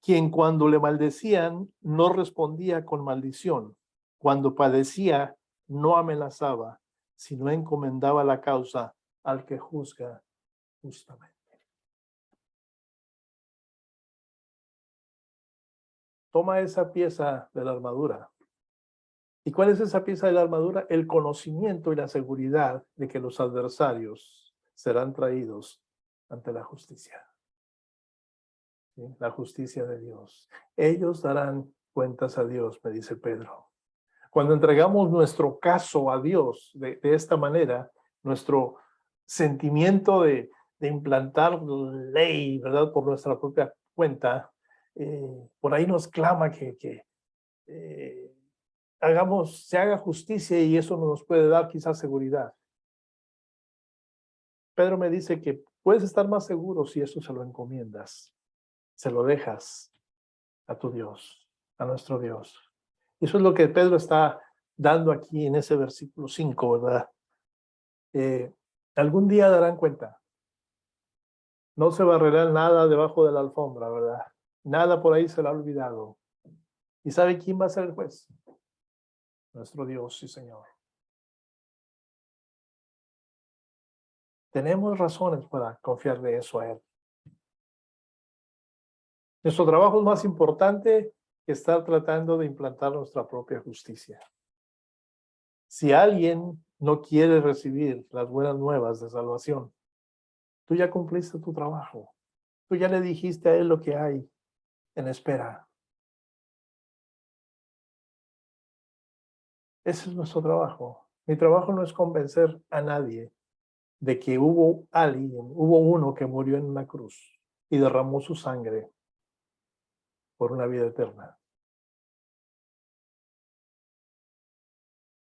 quien cuando le maldecían no respondía con maldición, cuando padecía no amenazaba, sino encomendaba la causa al que juzga justamente. Toma esa pieza de la armadura ¿Y cuál es esa pieza de la armadura? El conocimiento y la seguridad de que los adversarios serán traídos ante la justicia. ¿Sí? La justicia de Dios. Ellos darán cuentas a Dios, me dice Pedro. Cuando entregamos nuestro caso a Dios de esta manera, nuestro sentimiento de implantar ley, ¿verdad? Por nuestra propia cuenta, por ahí nos clama que se haga justicia y eso nos puede dar quizás seguridad. Pedro me dice que puedes estar más seguro si eso se lo encomiendas, se lo dejas a tu Dios, a nuestro Dios. Y eso es lo que Pedro está dando aquí en ese versículo 5, ¿verdad? Algún día darán cuenta. No se barrerá nada debajo de la alfombra, ¿verdad? Nada por ahí se le ha olvidado. ¿Y sabe quién va a ser el juez? Nuestro Dios y Señor. Tenemos razones para confiar de eso a Él. Nuestro trabajo es más importante que estar tratando de implantar nuestra propia justicia. Si alguien no quiere recibir las buenas nuevas de salvación, tú ya cumpliste tu trabajo. Tú ya le dijiste a Él lo que hay en espera. Ese es nuestro trabajo. Mi trabajo no es convencer a nadie de que hubo uno que murió en una cruz y derramó su sangre por una vida eterna.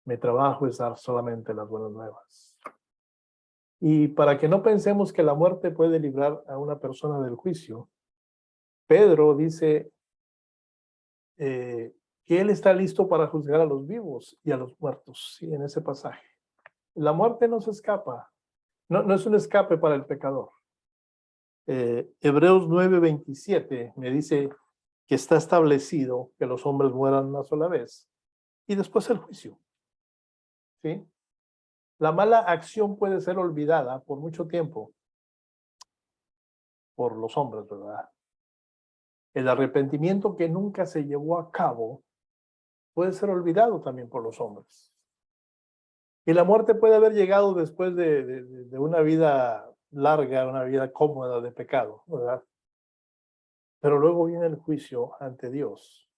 Mi trabajo es dar solamente las buenas nuevas. Y para que no pensemos que la muerte puede librar a una persona del juicio, Pedro dice que él está listo para juzgar a los vivos y a los muertos, ¿sí? En ese pasaje. La muerte no se escapa, no es un escape para el pecador. Hebreos 9:27 me dice que está establecido que los hombres mueran una sola vez y después el juicio. ¿Sí? La mala acción puede ser olvidada por mucho tiempo por los hombres, ¿verdad? El arrepentimiento que nunca se llevó a cabo puede ser olvidado también por los hombres. Y la muerte puede haber llegado después de una vida larga, una vida cómoda de pecado, ¿verdad? Pero luego viene el juicio ante Dios.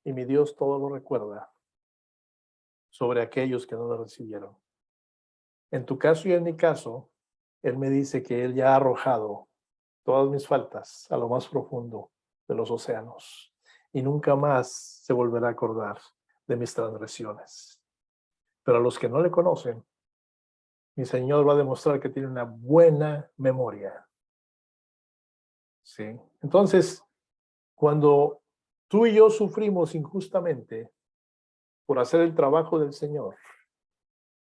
Y mi Dios todo lo recuerda sobre aquellos que no lo recibieron. En tu caso y en mi caso, Él me dice que Él ya ha arrojado todas mis faltas a lo más profundo de los océanos y nunca más se volverá a acordar de mis transgresiones. Pero a los que no le conocen, mi Señor va a demostrar que tiene una buena memoria. ¿Sí? Entonces, cuando tú y yo sufrimos injustamente por hacer el trabajo del Señor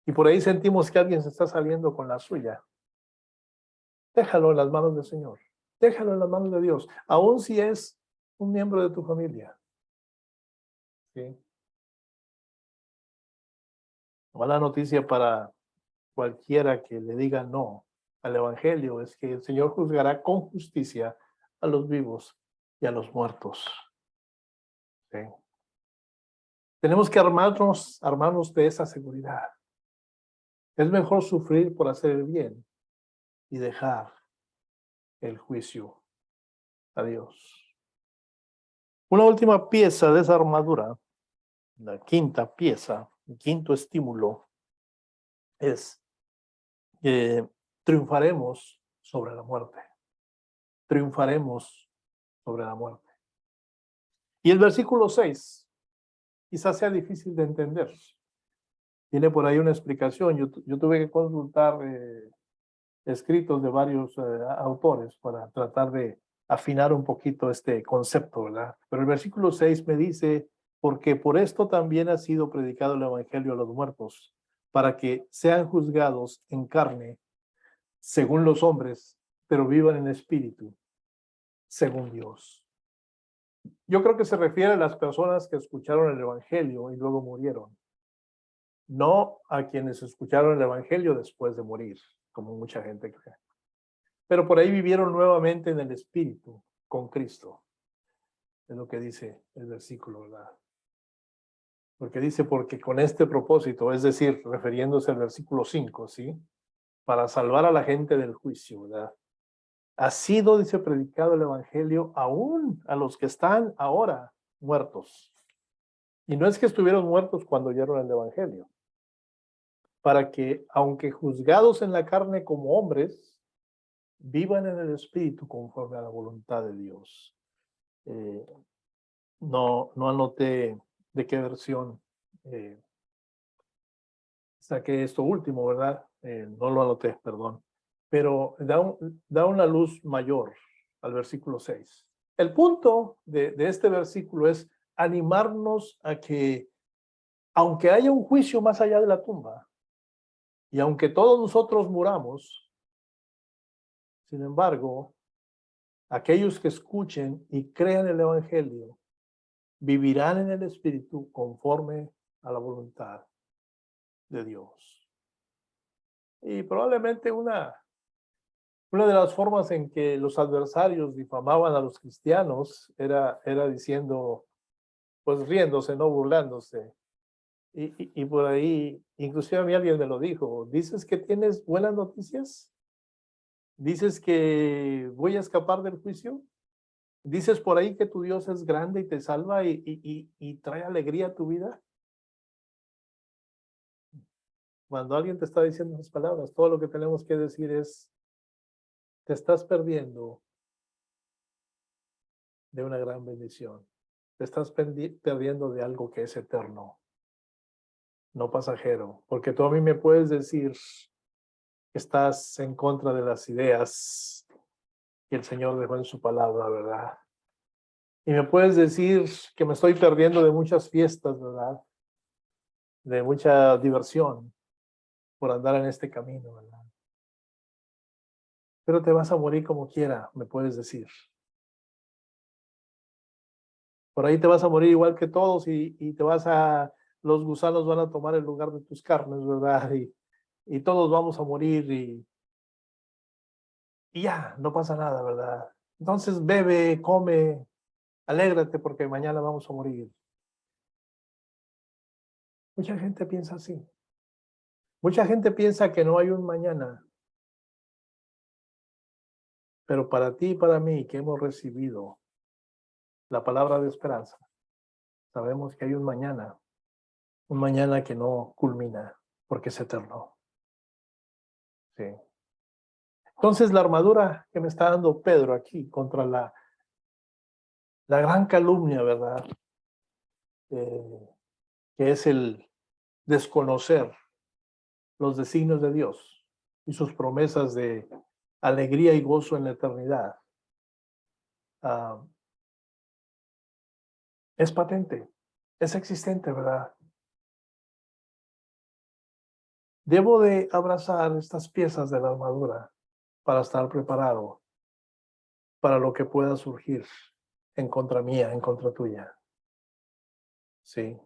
y por ahí sentimos que alguien se está saliendo con la suya, déjalo en las manos del Señor. Déjalo en las manos de Dios, aun si es un miembro de tu familia. ¿Sí? Mala noticia para cualquiera que le diga no al Evangelio es que el Señor juzgará con justicia a los vivos y a los muertos. ¿Sí? Tenemos que armarnos de esa seguridad. Es mejor sufrir por hacer el bien y dejar el juicio a Dios. Una última pieza de esa armadura, la quinta pieza, el quinto estímulo, es que triunfaremos sobre la muerte. Triunfaremos sobre la muerte. Y el versículo 6 quizás sea difícil de entender. Tiene por ahí una explicación. Yo tuve que consultar escritos de varios autores para tratar de afinar un poquito este concepto, ¿verdad? Pero el versículo 6 me dice, porque por esto también ha sido predicado el evangelio a los muertos, para que sean juzgados en carne, según los hombres, pero vivan en espíritu, según Dios. Yo creo que se refiere a las personas que escucharon el evangelio y luego murieron, no a quienes escucharon el evangelio después de morir, como mucha gente cree. Pero por ahí vivieron nuevamente en el espíritu con Cristo. Es lo que dice el versículo, ¿verdad? Porque dice, porque con este propósito, es decir, refiriéndose al versículo 5, ¿sí? Para salvar a la gente del juicio, ¿verdad? Ha sido, dice, predicado el evangelio aún a los que están ahora muertos. Y no es que estuvieron muertos cuando oyeron el evangelio, para que, aunque juzgados en la carne como hombres, vivan en el espíritu conforme a la voluntad de Dios. No anoté de qué versión saqué esto último, ¿verdad? No lo anoté, perdón. Pero da una luz mayor al versículo 6. El punto de este versículo es animarnos a que, aunque haya un juicio más allá de la tumba, y aunque todos nosotros muramos, sin embargo, aquellos que escuchen y crean el evangelio vivirán en el espíritu conforme a la voluntad de Dios. Y probablemente una de las formas en que los adversarios difamaban a los cristianos era diciendo, pues riéndose, no burlándose. Y por ahí, inclusive a mí alguien me lo dijo, ¿dices que tienes buenas noticias? ¿Dices que voy a escapar del juicio? ¿Dices por ahí que tu Dios es grande y te salva y trae alegría a tu vida? Cuando alguien te está diciendo esas palabras, todo lo que tenemos que decir es, te estás perdiendo de una gran bendición. Te estás perdiendo de algo que es eterno, no pasajero. Porque tú a mí me puedes decir que estás en contra de las ideas que el Señor dejó en su palabra, ¿verdad? Y me puedes decir que me estoy perdiendo de muchas fiestas, ¿verdad? De mucha diversión por andar en este camino, ¿verdad? Pero te vas a morir como quiera, me puedes decir. Por ahí te vas a morir igual que todos y los gusanos van a tomar el lugar de tus carnes, ¿verdad? Y todos vamos a morir y ya, no pasa nada, ¿verdad? Entonces bebe, come, alégrate porque mañana vamos a morir. Mucha gente piensa así. Mucha gente piensa que no hay un mañana, pero para ti y para mí que hemos recibido la palabra de esperanza, sabemos que hay un mañana que no culmina porque es eterno. Sí. Entonces la armadura que me está dando Pedro aquí contra la gran calumnia, ¿verdad? Que es el desconocer los designios de Dios y sus promesas de alegría y gozo en la eternidad. Es patente, es existente, ¿verdad? Debo de abrazar estas piezas de la armadura para estar preparado para lo que pueda surgir en contra mía, en contra tuya. Sí.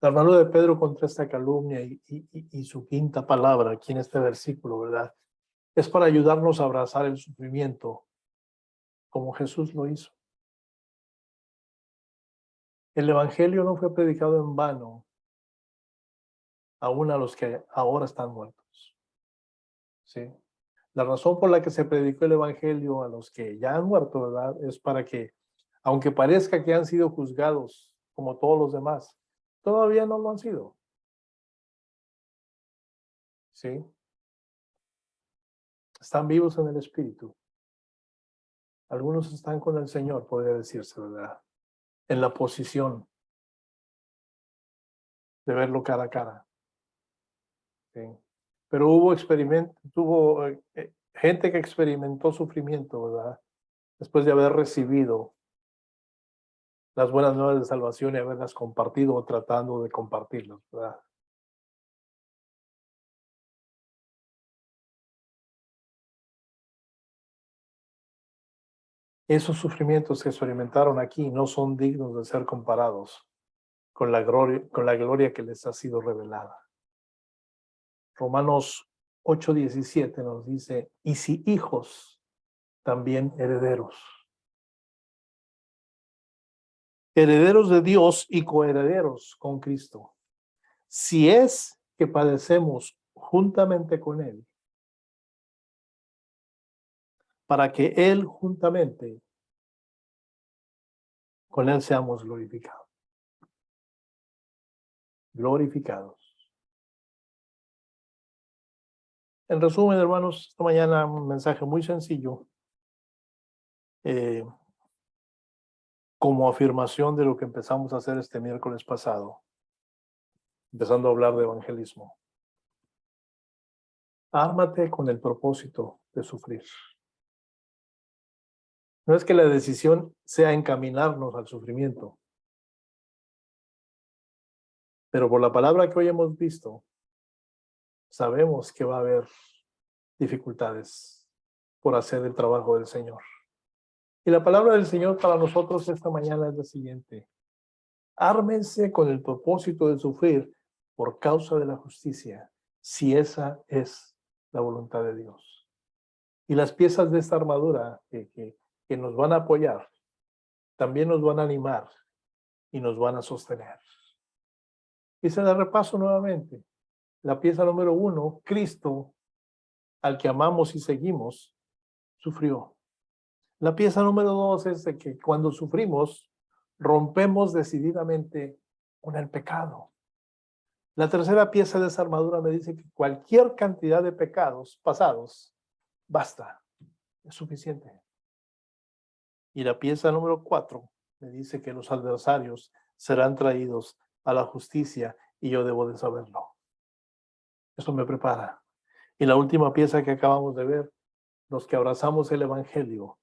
La armadura de Pedro contra esta calumnia y su quinta palabra aquí en este versículo, ¿verdad? Es para ayudarnos a abrazar el sufrimiento como Jesús lo hizo. El evangelio no fue predicado en vano, aún a los que ahora están muertos. ¿Sí? La razón por la que se predicó el evangelio a los que ya han muerto, ¿verdad? Es para que, aunque parezca que han sido juzgados como todos los demás, todavía no lo han sido. ¿Sí? Están vivos en el Espíritu. Algunos están con el Señor, podría decirse, ¿verdad? En la posición de verlo cara a cara. ¿Sí? Pero tuvo gente que experimentó sufrimiento, ¿verdad? Después de haber recibido las buenas nuevas de salvación y haberlas compartido o tratando de compartirlas, ¿verdad? Esos sufrimientos que experimentaron aquí no son dignos de ser comparados con la gloria que les ha sido revelada. Romanos 8:17 nos dice, y si hijos, también herederos. herederos de Dios y coherederos con Cristo, si es que padecemos juntamente con Él, para que Él juntamente con Él seamos glorificados. Glorificados. En resumen, hermanos, esta mañana un mensaje muy sencillo, como afirmación de lo que empezamos a hacer este miércoles pasado, empezando a hablar de evangelismo. Ármate con el propósito de sufrir. No es que la decisión sea encaminarnos al sufrimiento, pero por la palabra que hoy hemos visto, sabemos que va a haber dificultades por hacer el trabajo del Señor. Y la palabra del Señor para nosotros esta mañana es la siguiente: ármense con el propósito de sufrir por causa de la justicia, si esa es la voluntad de Dios. Y las piezas de esta armadura que nos van a apoyar, también nos van a animar y nos van a sostener. Y se la repaso nuevamente. La pieza número 1, Cristo, al que amamos y seguimos, sufrió. La pieza número 2 es de que cuando sufrimos, rompemos decididamente con el pecado. La tercera pieza de esa armadura me dice que cualquier cantidad de pecados pasados basta, es suficiente. Y la pieza número 4 me dice que los adversarios serán traídos a la justicia y yo debo de saberlo. Eso me prepara. Y la última pieza que acabamos de ver, los que abrazamos el evangelio,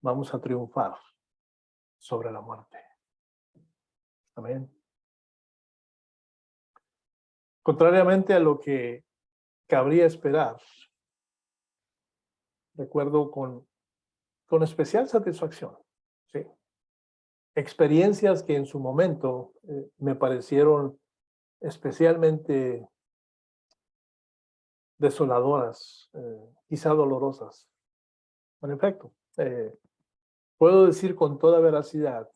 vamos a triunfar sobre la muerte. Amén. Contrariamente a lo que cabría esperar, recuerdo con especial satisfacción, ¿sí?, experiencias que en su momento me parecieron especialmente desoladoras, quizá dolorosas. En efecto, puedo decir con toda veracidad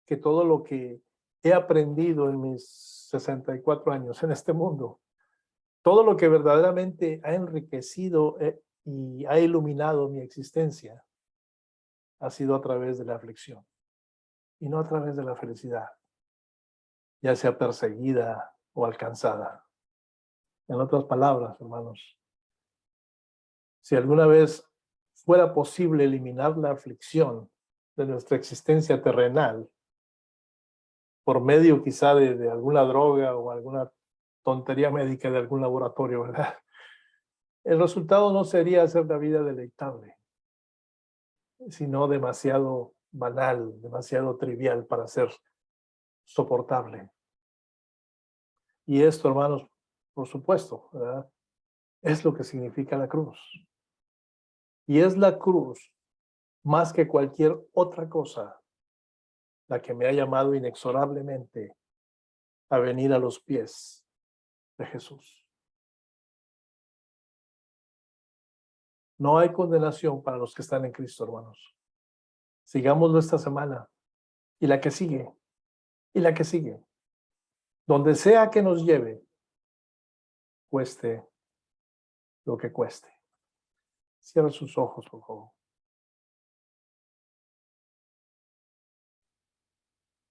que todo lo que he aprendido en mis 64 años en este mundo, todo lo que verdaderamente ha enriquecido y ha iluminado mi existencia, ha sido a través de la aflicción y no a través de la felicidad, ya sea perseguida o alcanzada. En otras palabras, hermanos, si alguna vez fuera posible eliminar la aflicción de nuestra existencia terrenal, por medio quizá de alguna droga o alguna tontería médica de algún laboratorio, ¿verdad?, el resultado no sería hacer la vida deleitable, sino demasiado banal, demasiado trivial para ser soportable. Y esto, hermanos, por supuesto, ¿verdad?, es lo que significa la cruz. Y es la cruz, más que cualquier otra cosa, la que me ha llamado inexorablemente a venir a los pies de Jesús. No hay condenación para los que están en Cristo, hermanos. Sigámoslo esta semana y la que sigue, y la que sigue. Donde sea que nos lleve, cueste lo que cueste. Cierra sus ojos, por favor.